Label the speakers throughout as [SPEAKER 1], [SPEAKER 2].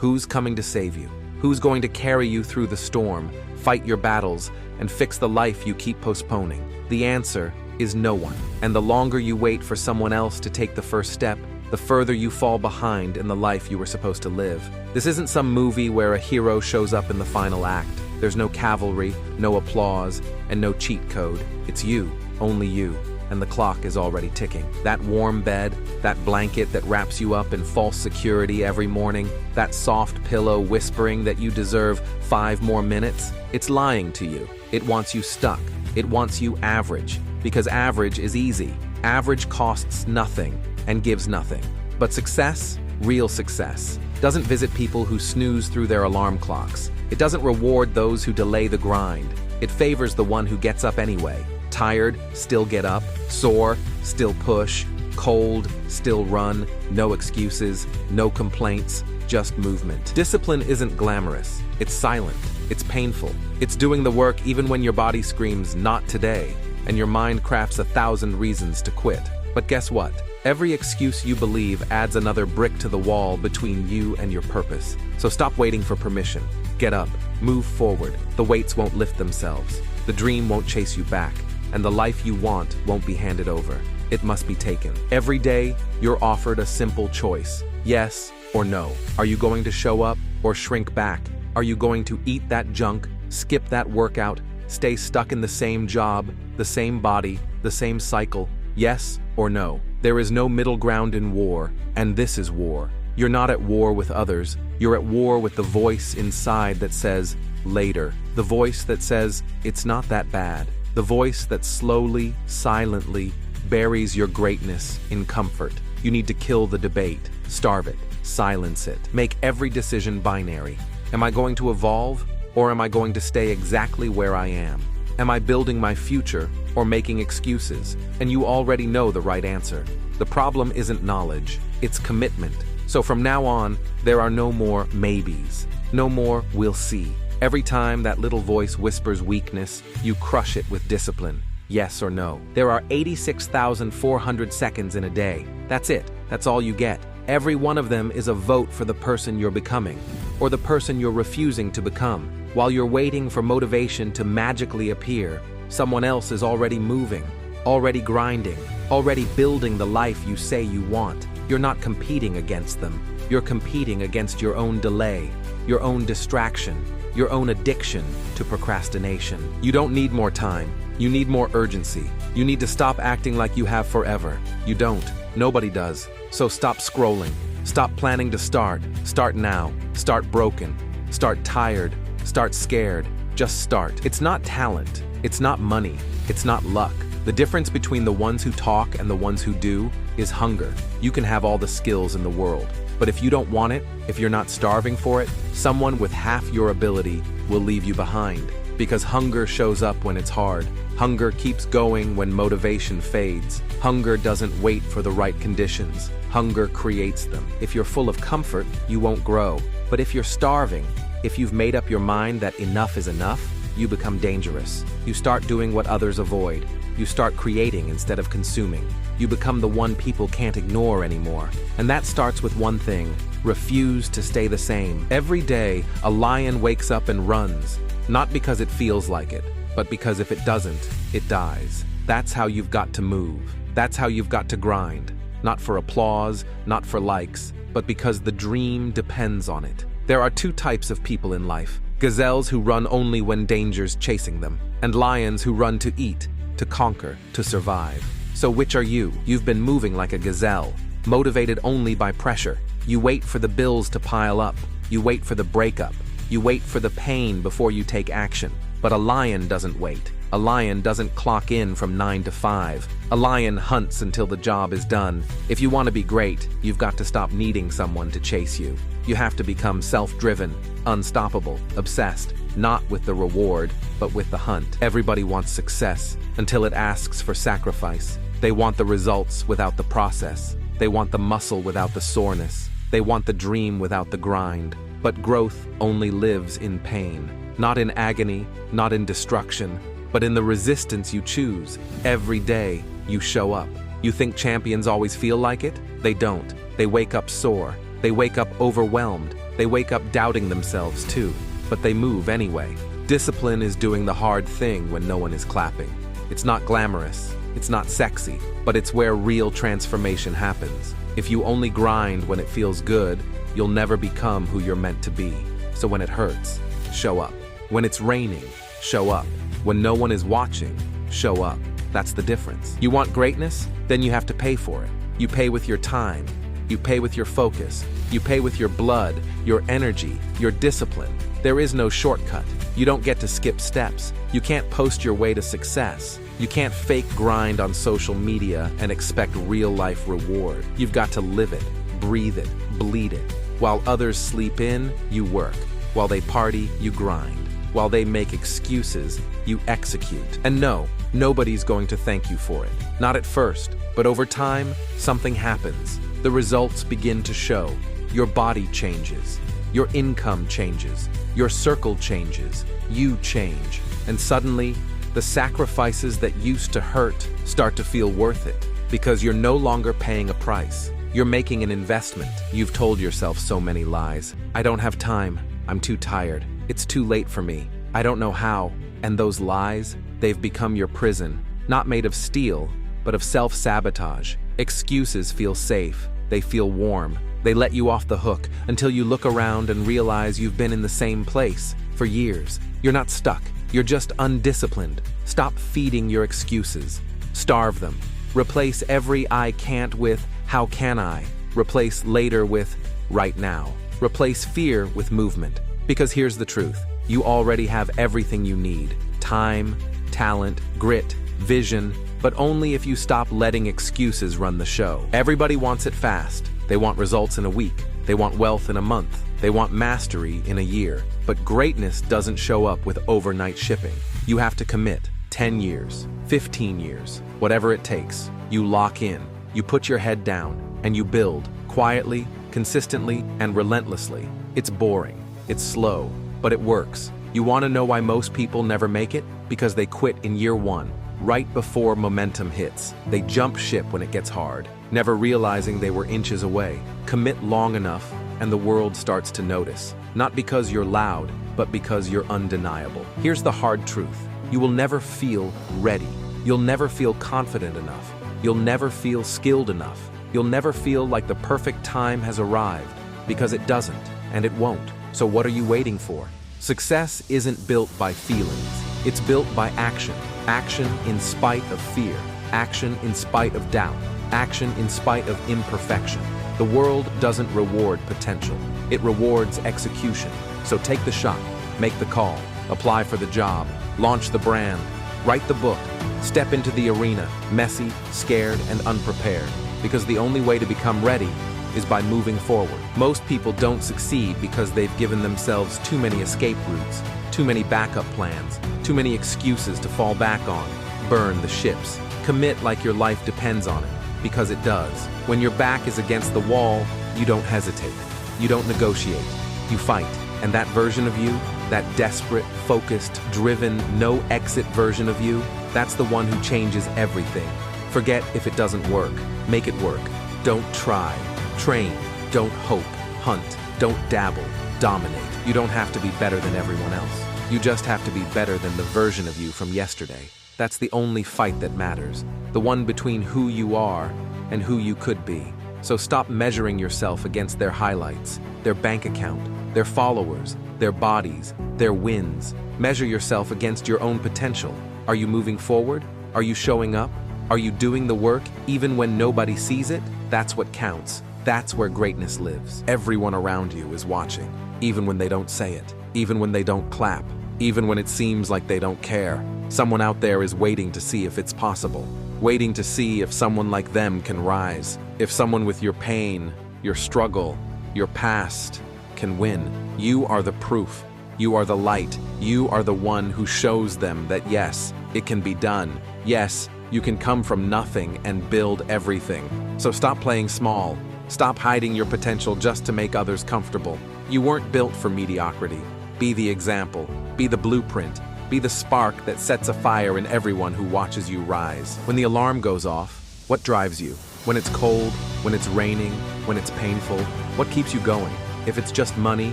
[SPEAKER 1] Who's coming to save you? Who's going to carry you through the storm, fight your battles, and fix the life you keep postponing? The answer is no one. And the longer you wait for someone else to take the first step, the further you fall behind in the life you were supposed to live. This isn't some movie where a hero shows up in the final act. There's no cavalry, no applause, and no cheat code. It's you, only you, and the clock is already ticking. That warm bed, that blanket that wraps you up in false security every morning, that soft pillow whispering that you deserve 5 more minutes, it's lying to you. It wants you stuck. It wants you average, because average is easy. Average costs nothing and gives nothing. But success, real success, doesn't visit people who snooze through their alarm clocks. It doesn't reward those who delay the grind. It favors the one who gets up anyway. Tired, still get up. Sore, still push. Cold, still run. No excuses, no complaints, just movement. Discipline isn't glamorous. It's silent. It's painful. It's doing the work even when your body screams, "Not today," and your mind crafts 1,000 reasons to quit. But guess what? Every excuse you believe adds another brick to the wall between you and your purpose. So stop waiting for permission. Get up. Move forward. The weights won't lift themselves. The dream won't chase you back. And the life you want won't be handed over. It must be taken. Every day, you're offered a simple choice. Yes or no. Are you going to show up or shrink back? Are you going to eat that junk, skip that workout, stay stuck in the same job, the same body, the same cycle? Yes or no. There is no middle ground in war, and this is war. You're not at war with others. You're at war with the voice inside that says, later. The voice that says, it's not that bad. The voice that slowly, silently buries your greatness in comfort. You need to kill the debate, starve it, silence it. Make every decision binary. Am I going to evolve, or am I going to stay exactly where I am? Am I building my future or making excuses? And you already know the right answer. The problem isn't knowledge, it's commitment. So from now on, there are no more maybes. No more we'll see. Every time that little voice whispers weakness, you crush it with discipline. Yes or no. There are 86,400 seconds in a day. That's it. That's all you get. Every one of them is a vote for the person you're becoming, or the person you're refusing to become. While you're waiting for motivation to magically appear, someone else is already moving, already grinding, already building the life you say you want. You're not competing against them. You're competing against your own delay, your own distraction, your own addiction to procrastination. You don't need more time. You need more urgency. You need to stop acting like you have forever. You don't. Nobody does. So stop scrolling. Stop planning to start. Start now. Start broken. Start tired. Start scared. Just start. It's not talent. It's not money. It's not luck. The difference between the ones who talk and the ones who do is hunger. You can have all the skills in the world, but if you don't want it, if you're not starving for it, someone with half your ability will leave you behind. Because hunger shows up when it's hard. Hunger keeps going when motivation fades. Hunger doesn't wait for the right conditions. Hunger creates them. If you're full of comfort, you won't grow. But if you're starving, if you've made up your mind that enough is enough, you become dangerous. You start doing what others avoid. You start creating instead of consuming. You become the one people can't ignore anymore. And that starts with one thing: refuse to stay the same. Every day, a lion wakes up and runs. Not because it feels like it, but because if it doesn't, it dies. That's how you've got to move. That's how you've got to grind. Not for applause, not for likes, but because the dream depends on it. There are 2 types of people in life: gazelles who run only when danger's chasing them, and lions who run to eat, to conquer, to survive. So which are you? You've been moving like a gazelle, motivated only by pressure. You wait for the bills to pile up. You wait for the breakup. You wait for the pain before you take action. But a lion doesn't wait. A lion doesn't clock in from 9 to 5. A lion hunts until the job is done. If you want to be great, you've got to stop needing someone to chase you. You have to become self-driven, unstoppable, obsessed, not with the reward, but with the hunt. Everybody wants success until it asks for sacrifice. They want the results without the process. They want the muscle without the soreness. They want the dream without the grind. But growth only lives in pain. Not in agony, not in destruction, but in the resistance you choose. Every day, you show up. You think champions always feel like it? They don't. They wake up sore. They wake up overwhelmed. They wake up doubting themselves too, but they move anyway. Discipline is doing the hard thing when no one is clapping. It's not glamorous, it's not sexy, but it's where real transformation happens. If you only grind when it feels good, you'll never become who you're meant to be. So when it hurts, show up. When it's raining, show up. When no one is watching, show up. That's the difference. You want greatness? Then you have to pay for it. You pay with your time. You pay with your focus. You pay with your blood, your energy, your discipline. There is no shortcut. You don't get to skip steps. You can't post your way to success. You can't fake grind on social media and expect real-life reward. You've got to live it, breathe it, bleed it. While others sleep in, you work. While they party, you grind. While they make excuses, you execute. And no, nobody's going to thank you for it. Not at first, but over time, something happens. The results begin to show. Your body changes. Your income changes. Your circle changes. You change. And suddenly, the sacrifices that used to hurt start to feel worth it because you're no longer paying a price. You're making an investment. You've told yourself so many lies. I don't have time. I'm too tired. It's too late for me. I don't know how. And those lies, they've become your prison, not made of steel, but of self-sabotage. Excuses feel safe. They feel warm. They let you off the hook until you look around and realize you've been in the same place for years. You're not stuck. You're just undisciplined. Stop feeding your excuses. Starve them. Replace every I can't with how can I. Replace later with right now. Replace fear with movement. Because here's the truth. You already have everything you need. Time, talent, grit, vision, but only if you stop letting excuses run the show. Everybody wants it fast. They want results in a week. They want wealth in a month. They want mastery in a year. But greatness doesn't show up with overnight shipping. You have to commit 10 years, 15 years, whatever it takes. You lock in, you put your head down, and you build quietly, consistently, and relentlessly. It's boring, it's slow, but it works. You want to know why most people never make it? Because they quit in year one, right before momentum hits. They jump ship when it gets hard, never realizing they were inches away. Commit long enough, and the world starts to notice. Not because you're loud, but because you're undeniable. Here's the hard truth. You will never feel ready. You'll never feel confident enough. You'll never feel skilled enough. You'll never feel like the perfect time has arrived, because it doesn't, and it won't. So what are you waiting for? Success isn't built by feelings. It's built by action. Action in spite of fear. Action in spite of doubt. Action in spite of imperfection. The world doesn't reward potential. It rewards execution. So take the shot, make the call, apply for the job, launch the brand, write the book, step into the arena, messy, scared, and unprepared. Because the only way to become ready is by moving forward. Most people don't succeed because they've given themselves too many escape routes, too many backup plans, too many excuses to fall back on. Burn the ships. Commit like your life depends on it, because it does. When your back is against the wall, you don't hesitate. You don't negotiate. You fight. And that version of you, that desperate, focused, driven, no-exit version of you, that's the one who changes everything. Forget if it doesn't work. Make it work. Don't try. Train. Don't hope. Hunt. Don't dabble. Dominate. You don't have to be better than everyone else. You just have to be better than the version of you from yesterday. That's the only fight that matters. The one between who you are and who you could be. So stop measuring yourself against their highlights, their bank account, their followers, their bodies, their wins. Measure yourself against your own potential. Are you moving forward? Are you showing up? Are you doing the work even when nobody sees it? That's what counts. That's where greatness lives. Everyone around you is watching, even when they don't say it, even when they don't clap, even when it seems like they don't care. Someone out there is waiting to see if it's possible, waiting to see if someone like them can rise, if someone with your pain, your struggle, your past can win. You are the proof. You are the light. You are the one who shows them that yes, it can be done. Yes, you can come from nothing and build everything. So stop playing small. Stop hiding your potential just to make others comfortable. You weren't built for mediocrity. Be the example. Be the blueprint. Be the spark that sets a fire in everyone who watches you rise. When the alarm goes off, what drives you? When it's cold, when it's raining, when it's painful, What keeps you going? If it's just money,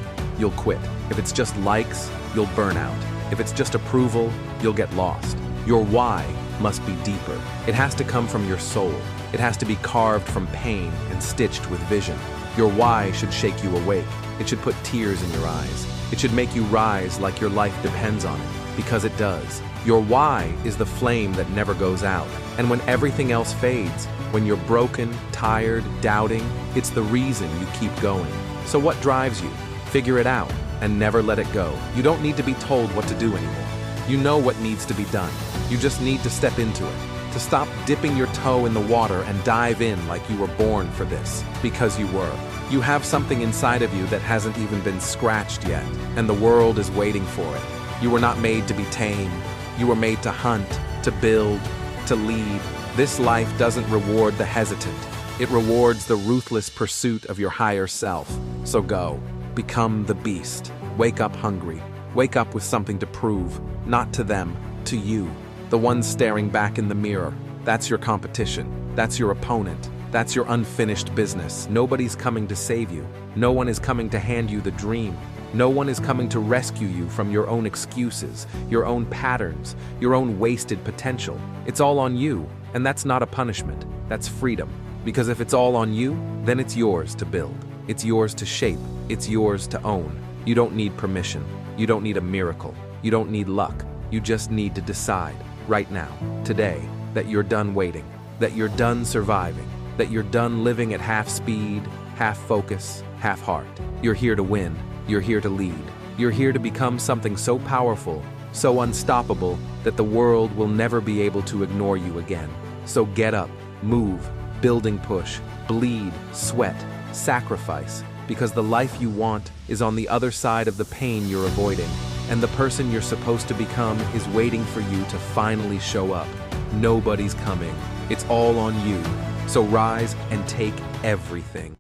[SPEAKER 1] you'll quit. If it's just likes, you'll burn out. If it's just approval, you'll get lost. Your why must be deeper. It has to come from your soul. It has to be carved from pain and stitched with vision. Your why should shake you awake. It should put tears in your eyes. It should make you rise like your life depends on it, because it does. Your why is the flame that never goes out. And when everything else fades, when you're broken, tired, doubting, it's the reason you keep going. So what drives you? Figure it out and never let it go. You don't need to be told what to do anymore. You know what needs to be done. You just need to step into it. To stop dipping your toe in the water and dive in like you were born for this. Because you were. You have something inside of you that hasn't even been scratched yet, and the world is waiting for it. You were not made to be tame. You were made to hunt, to build, to lead. This life doesn't reward the hesitant. It rewards the ruthless pursuit of your higher self. So go. Become the beast. Wake up hungry. Wake up with something to prove. Not to them, to you. The one staring back in the mirror. That's your competition. That's your opponent. That's your unfinished business. Nobody's coming to save you. No one is coming to hand you the dream. No one is coming to rescue you from your own excuses, your own patterns, your own wasted potential. It's all on you, and that's not a punishment. That's freedom. Because if it's all on you, then it's yours to build. It's yours to shape. It's yours to own. You don't need permission. You don't need a miracle. You don't need luck. You just need to decide, right now, today, that you're done waiting, that you're done surviving, that you're done living at half speed, half focus, half heart. You're here to win. You're here to lead. You're here to become something so powerful, so unstoppable, that the world will never be able to ignore you again. So get up, move, building push, bleed, sweat, sacrifice, because the life you want is on the other side of the pain you're avoiding, and the person you're supposed to become is waiting for you to finally show up. Nobody's coming. It's all on you. So rise and take everything.